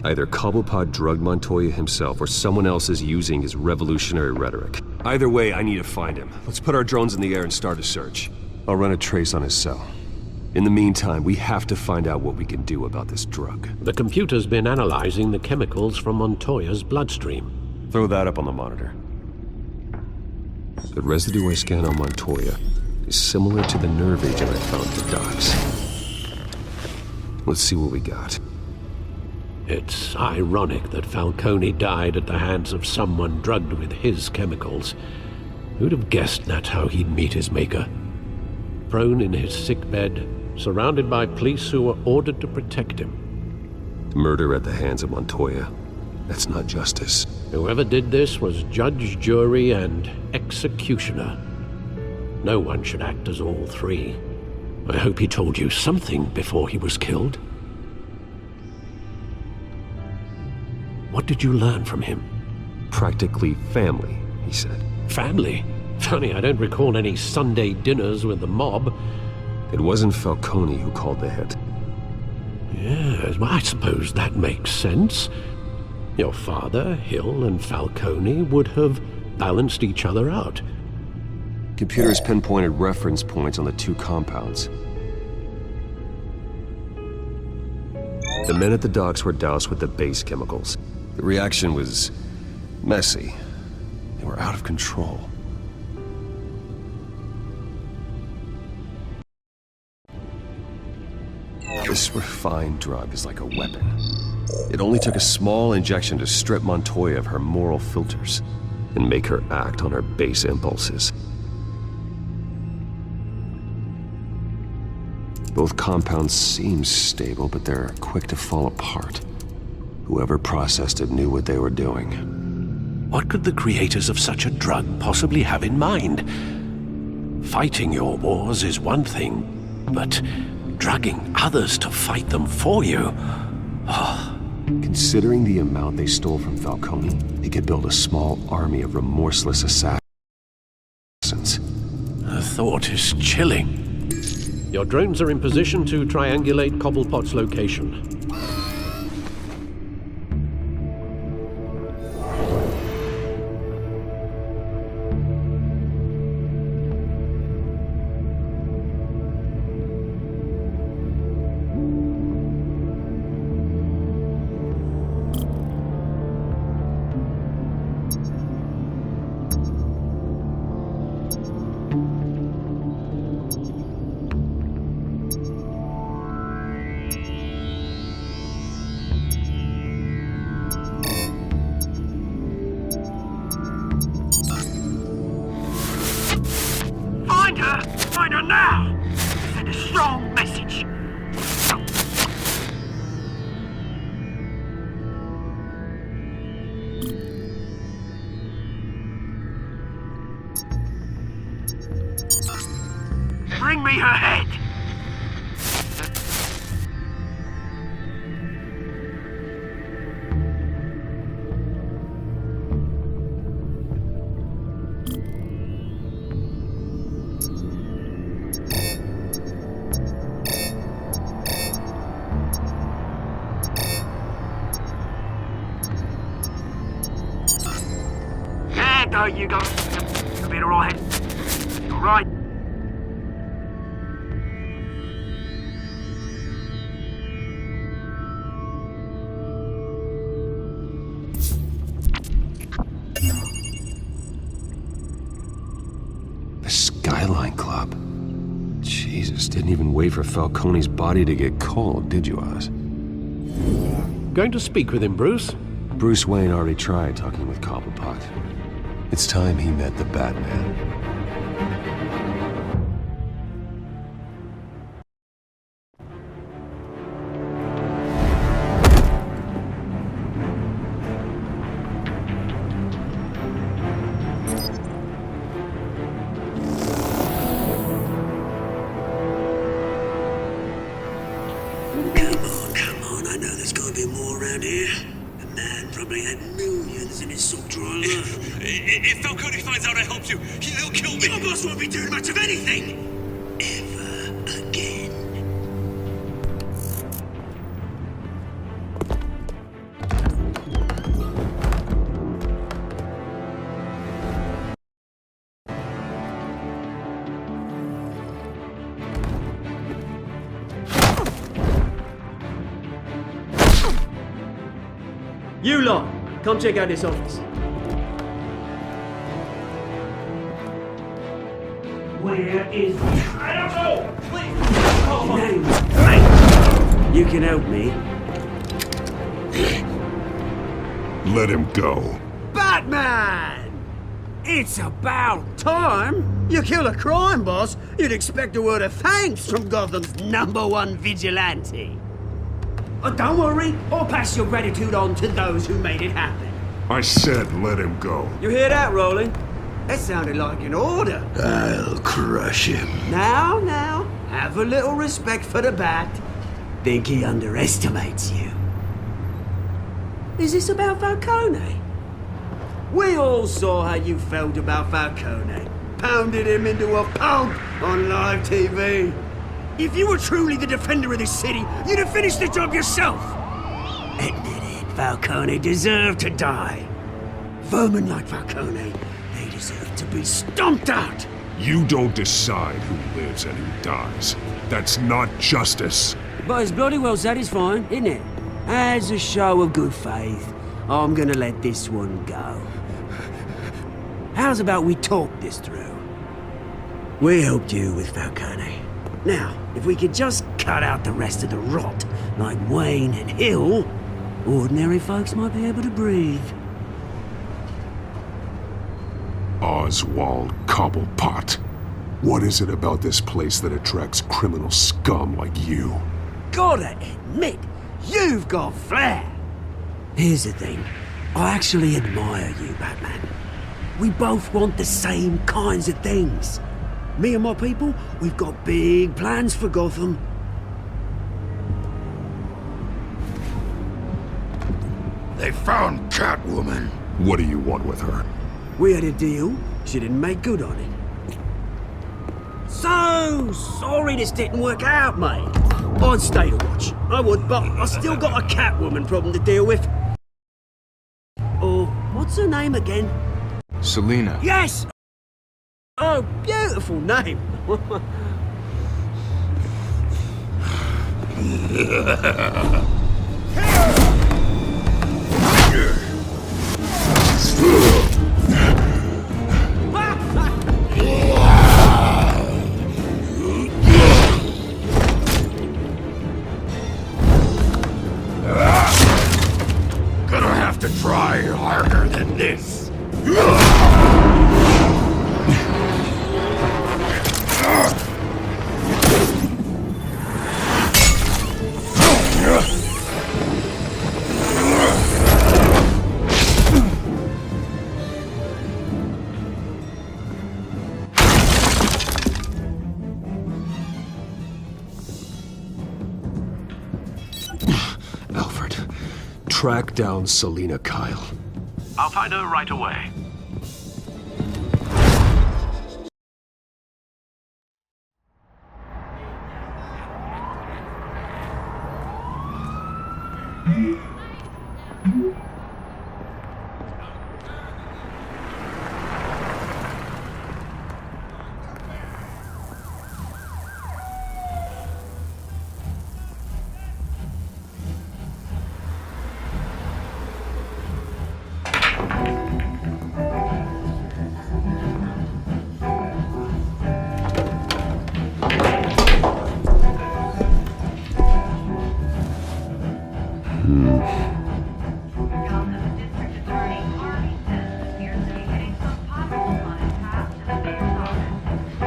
Either Cobblepot drugged Montoya himself, or someone else is using his revolutionary rhetoric. Either way, I need to find him. Let's put our drones in the air and start a search. I'll run a trace on his cell. In the meantime, we have to find out what we can do about this drug. The computer's been analyzing the chemicals from Montoya's bloodstream. Throw that up on the monitor. The residue I scanned on Montoya is similar to the nerve agent I found at the docks. Let's see what we got. It's ironic that Falcone died at the hands of someone drugged with his chemicals. Who'd have guessed that's how he'd meet his maker? Prone in his sickbed, surrounded by police who were ordered to protect him. Murder at the hands of Montoya. That's not justice. Whoever did this was judge, jury, and executioner. No one should act as all three. I hope he told you something before he was killed. What did you learn from him? Practically family, he said. Family? Funny, I don't recall any Sunday dinners with the mob. It wasn't Falcone who called the hit. Yes, well, I suppose that makes sense. Your father, Hill, and Falcone would have balanced each other out. Computers pinpointed reference points on the two compounds. The men at the docks were doused with the base chemicals. The reaction was messy. They were out of control. This refined drug is like a weapon. It only took a small injection to strip Montoya of her moral filters and make her act on her base impulses. Both compounds seem stable, but they're quick to fall apart. Whoever processed it knew what they were doing. What could the creators of such a drug possibly have in mind? Fighting your wars is one thing, but drugging others to fight them for you? Oh. Considering the amount they stole from Falcone, they could build a small army of remorseless assassins. The thought is chilling. Your drones are in position to triangulate Cobblepot's location. Find her now! Send a strong message! Bring me her head! There you go. You'll be alright. Alright. The Skyline Club. Jesus, didn't even wait for Falcone's body to get cold, did you, Oz? Going to speak with him, Bruce? Bruce Wayne already tried talking with Cobblepot. It's time he met the Batman. Come on, I know there's gotta be more around here. The man probably had millions in his salt drawer. If Falcone finds out I helped you, he'll kill me. Your boss won't be doing much of anything! Ever again. You lot, come check out this office. Where is... I don't know! Please! Oh, Name's... You can help me. Let him go. Batman! It's about time. You kill a crime boss, you'd expect a word of thanks from Gotham's #1 vigilante. Oh, don't worry, I'll pass your gratitude on to those who made it happen. I said let him go. You hear that, Roland? That sounded like an order. I'll crush him. Now, have a little respect for the Bat. Think he underestimates you. Is this about Falcone? We all saw how you felt about Falcone. Pounded him into a pulp on live TV. If you were truly the defender of this city, you'd have finished the job yourself. Admit it, Falcone deserved to die. Vermin like Falcone, they deserve to be stomped out. You don't decide who lives and who dies. That's not justice. But it's bloody well satisfying, isn't it? As a show of good faith, I'm gonna let this one go. How's about we talk this through? We helped you with Falcone. Now, if we could just cut out the rest of the rot, like Wayne and Hill, ordinary folks might be able to breathe. Oswald Cobblepot. What is it about this place that attracts criminal scum like you? Gotta admit, you've got flair. Here's the thing. I actually admire you, Batman. We both want the same kinds of things. Me and my people, we've got big plans for Gotham. They found Catwoman. What do you want with her? We had a deal. She didn't make good on it. So sorry this didn't work out, mate. I'd stay to watch. I would, but I still got a Catwoman problem to deal with. Oh, what's her name again? Selina. Yes! Oh, beautiful name. Gonna have to try harder than this. Alfred, track down Selina Kyle. I'll find her right away.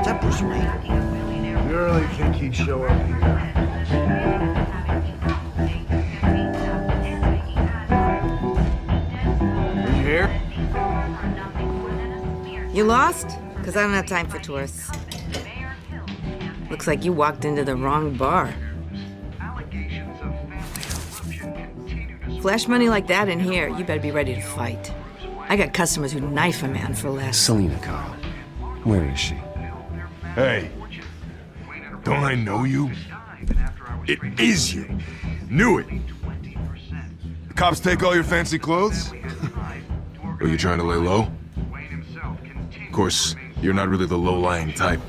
That was me. You really think he'd show up here? Are you here? You lost? Because I don't have time for tourists. Looks like you walked into the wrong bar. Flash money like that in here, you better be ready to fight. I got customers who knife a man for less. Selina Kyle. Where is she? Hey, don't I know you? It is you. Knew it. The cops take all your fancy clothes? Are you trying to lay low? Of course, you're not really the low-lying type.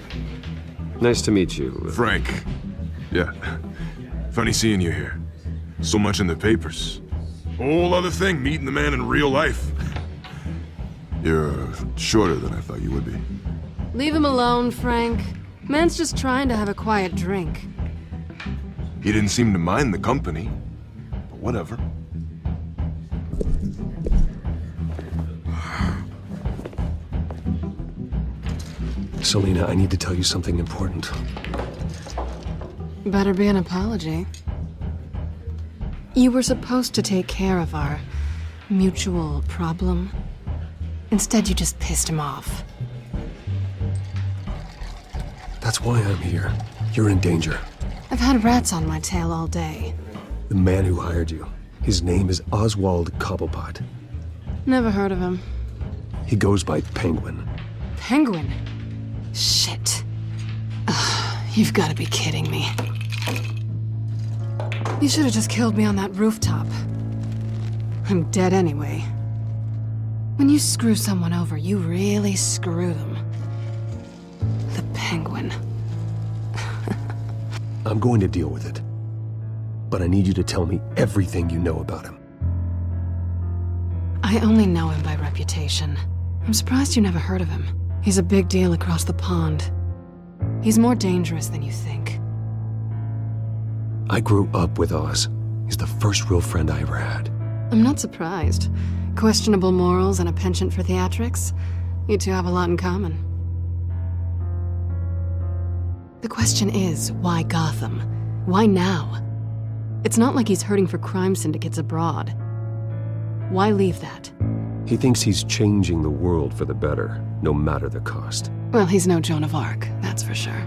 Nice to meet you. Frank. Yeah. Funny seeing you here. So much in the papers. Whole other thing, meeting the man in real life. You're shorter than I thought you would be. Leave him alone, Frank. Man's just trying to have a quiet drink. He didn't seem to mind the company, but whatever. Selena, I need to tell you something important. Better be an apology. You were supposed to take care of our mutual problem. Instead, you just pissed him off. That's why I'm here. You're in danger. I've had rats on my tail all day. The man who hired you, his name is Oswald Cobblepot. Never heard of him. He goes by Penguin. Penguin? Shit. Ugh, you've got to be kidding me. You should have just killed me on that rooftop. I'm dead anyway. When you screw someone over, you really screw them. The Penguin. I'm going to deal with it. But I need you to tell me everything you know about him. I only know him by reputation. I'm surprised you never heard of him. He's a big deal across the pond. He's more dangerous than you think. I grew up with Oz. He's the first real friend I ever had. I'm not surprised. Questionable morals and a penchant for theatrics. You two have a lot in common. The question is, why Gotham? Why now? It's not like he's hurting for crime syndicates abroad. Why leave that? He thinks he's changing the world for the better, no matter the cost. Well, he's no Joan of Arc, that's for sure.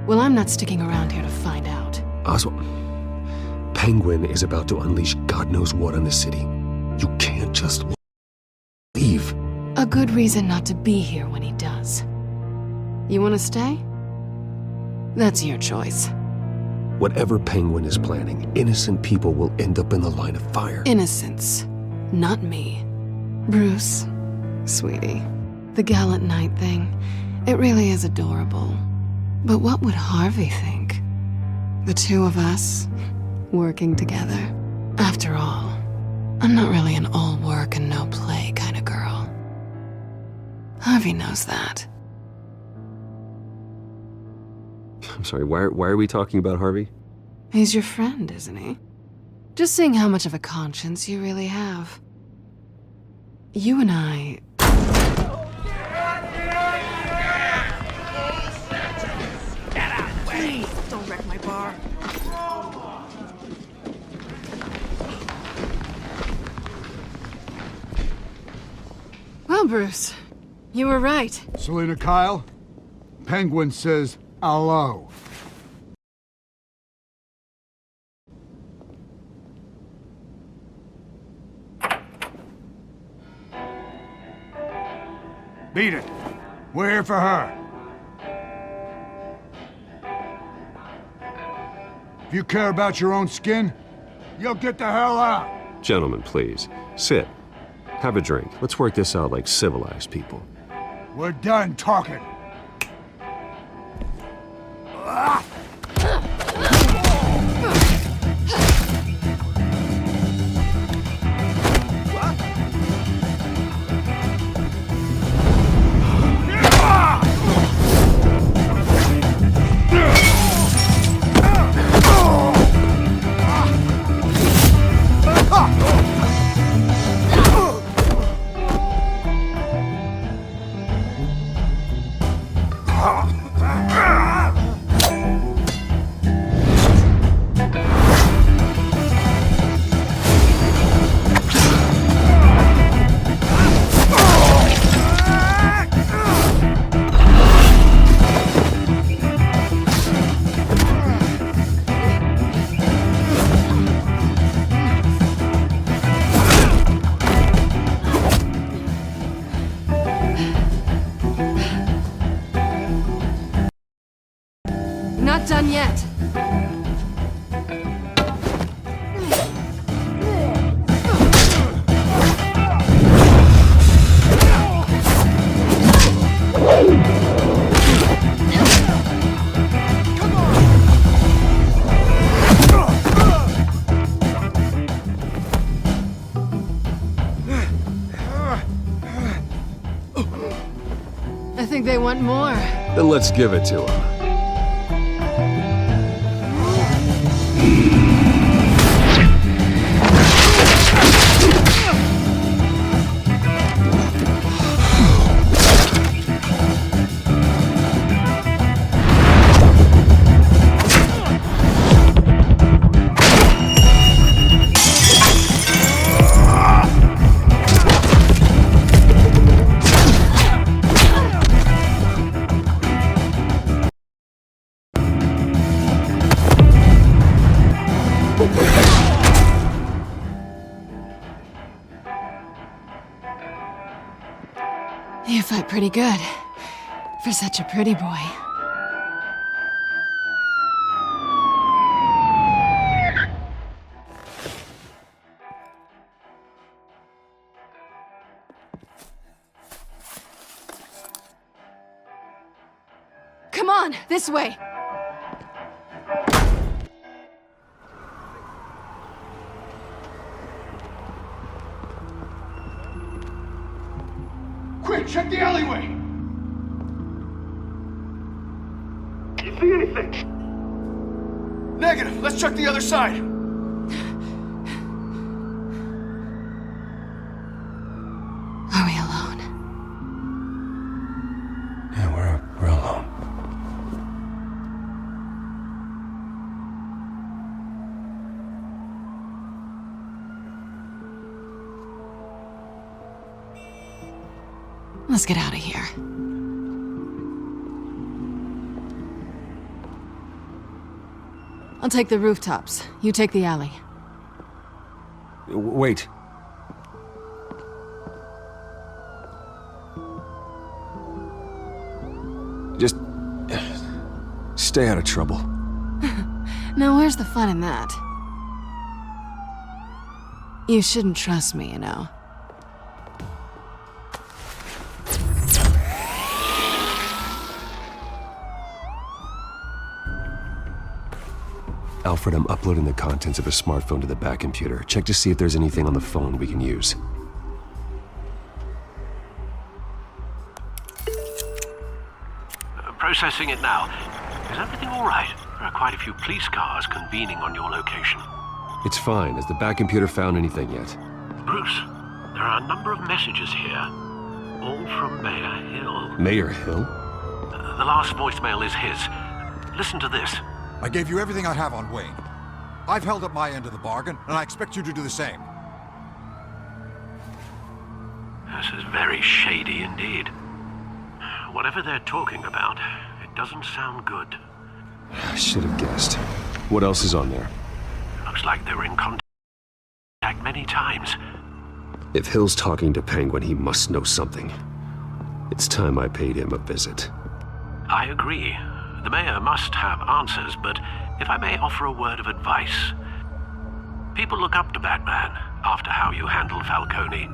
Well, I'm not sticking around here to find out. Oswald, Penguin is about to unleash God knows what on the city. You can't just leave. A good reason not to be here when he does. You want to stay? That's your choice. Whatever Penguin is planning, innocent people will end up in the line of fire. Innocence, not me. Bruce, sweetie, the gallant knight thing, it really is adorable. But what would Harvey think? The two of us, working together. After all, I'm not really an all work and no play kind of girl. Harvey knows that. I'm sorry, why are we talking about Harvey? He's your friend, isn't he? Just seeing how much of a conscience you really have. You and I... Get out! Please, don't wreck my bar. Well, Bruce, you were right. Selena Kyle, Penguin says hello. Beat it. We're here for her. If you care about your own skin, you'll get the hell out. Gentlemen, please. Sit. Have a drink. Let's work this out like civilized people. We're done talking. think they want more. Then let's give it to him. You fight pretty good. For such a pretty boy. Come on, this way! Quick, check the alleyway! You see anything? Negative. Let's check the other side. Are we alone? Yeah, we're alone. Let's get out of here. I'll take the rooftops. You take the alley. Wait. Just stay out of trouble. Now, where's the fun in that? You shouldn't trust me, you know. Alfred, I'm uploading the contents of a smartphone to the back computer. Check to see if there's anything on the phone we can use. Processing it now. Is everything all right? There are quite a few police cars convening on your location. It's fine. Has the back computer found anything yet? Bruce, there are a number of messages here. All from Mayor Hill. Mayor Hill? The last voicemail is his. Listen to this. I gave you everything I have on Wayne. I've held up my end of the bargain, and I expect you to do the same. This is very shady indeed. Whatever they're talking about, it doesn't sound good. I should have guessed. What else is on there? Looks like they were in contact many times. If Hill's talking to Penguin, he must know something. It's time I paid him a visit. I agree. The mayor must have answers, but if I may offer a word of advice. People look up to Batman after how you handled Falcone.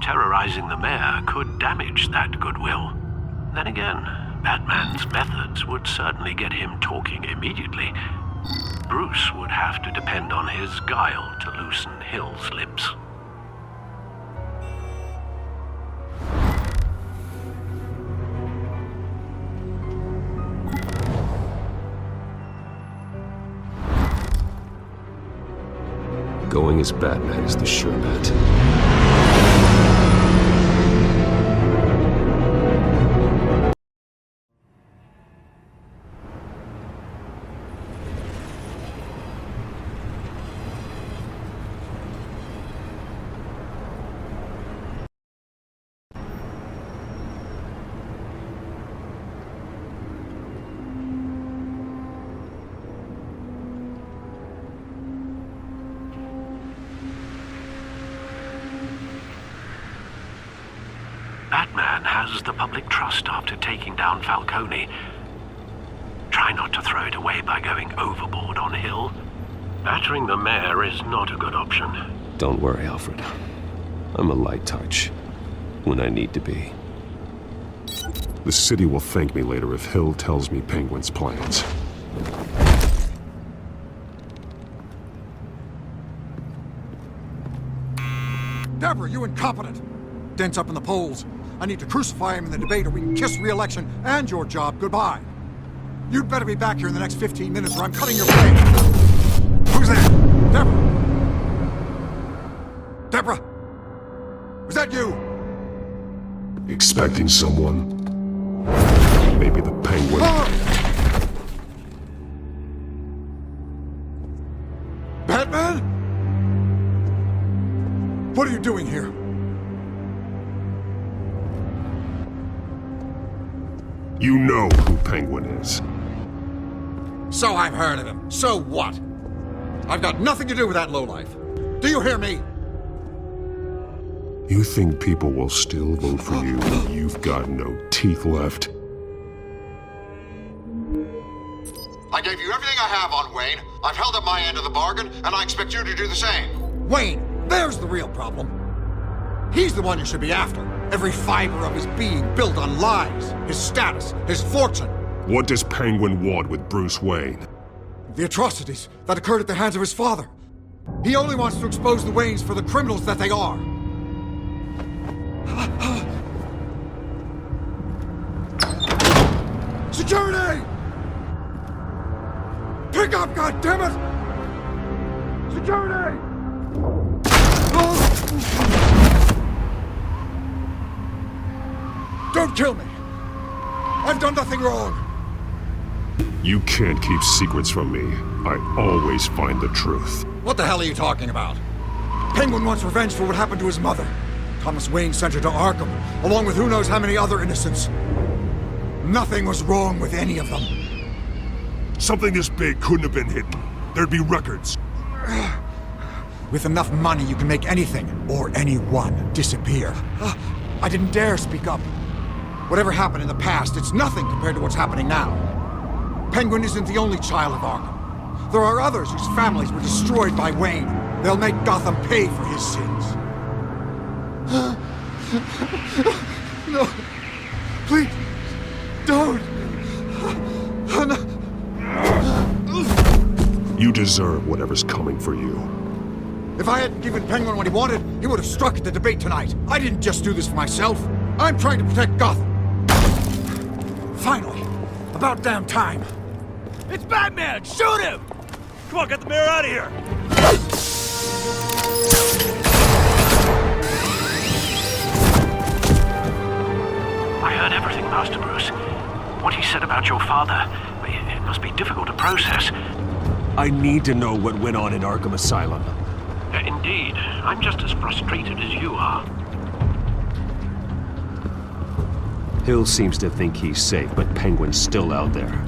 Terrorizing the mayor could damage that goodwill. Then again, Batman's methods would certainly get him talking immediately. Bruce would have to depend on his guile to loosen Hill's lips. Going as Batman is the sure bet. Batman has the public trust after taking down Falcone. Try not to throw it away by going overboard on Hill. Battering the mayor is not a good option. Don't worry, Alfred. I'm a light touch. When I need to be. The city will thank me later if Hill tells me Penguin's plans. Deborah, you incompetent! Dents up in the poles. I need to crucify him in the debate or we can kiss re-election and your job goodbye. You'd better be back here in the next 15 minutes or I'm cutting your pay. Who's there? Deborah? Deborah? Was that you? Expecting someone? Maybe the Penguin. Batman? What are you doing here? You know who Penguin is. So I've heard of him. So what? I've got nothing to do with that lowlife. Do you hear me? You think people will still vote for you when you've got no teeth left? I gave you everything I have on Wayne. I've held up my end of the bargain, and I expect you to do the same. Wayne, there's the real problem. He's the one you should be after. Every fiber of his being built on lies, his status, his fortune. What does Penguin want with Bruce Wayne? The atrocities that occurred at the hands of his father. He only wants to expose the Waynes for the criminals that they are. Security! Pick up, goddammit! Security! Don't kill me! I've done nothing wrong! You can't keep secrets from me. I always find the truth. What the hell are you talking about? Penguin wants revenge for what happened to his mother. Thomas Wayne sent her to Arkham, along with who knows how many other innocents. Nothing was wrong with any of them. Something this big couldn't have been hidden. There'd be records. With enough money, you can make anything, or anyone, disappear. I didn't dare speak up. Whatever happened in the past, it's nothing compared to what's happening now. Penguin isn't the only child of Arkham. There are others whose families were destroyed by Wayne. They'll make Gotham pay for his sins. No. Please. Don't. No. You deserve whatever's coming for you. If I hadn't given Penguin what he wanted, he would have struck at the debate tonight. I didn't just do this for myself. I'm trying to protect Gotham. Finally. About damn time. It's Batman! Shoot him! Come on, get the mayor out of here! I heard everything, Master Bruce. What he said about your father, it must be difficult to process. I need to know what went on in Arkham Asylum. Indeed. I'm just as frustrated as you are. Hill seems to think he's safe, but Penguin's still out there.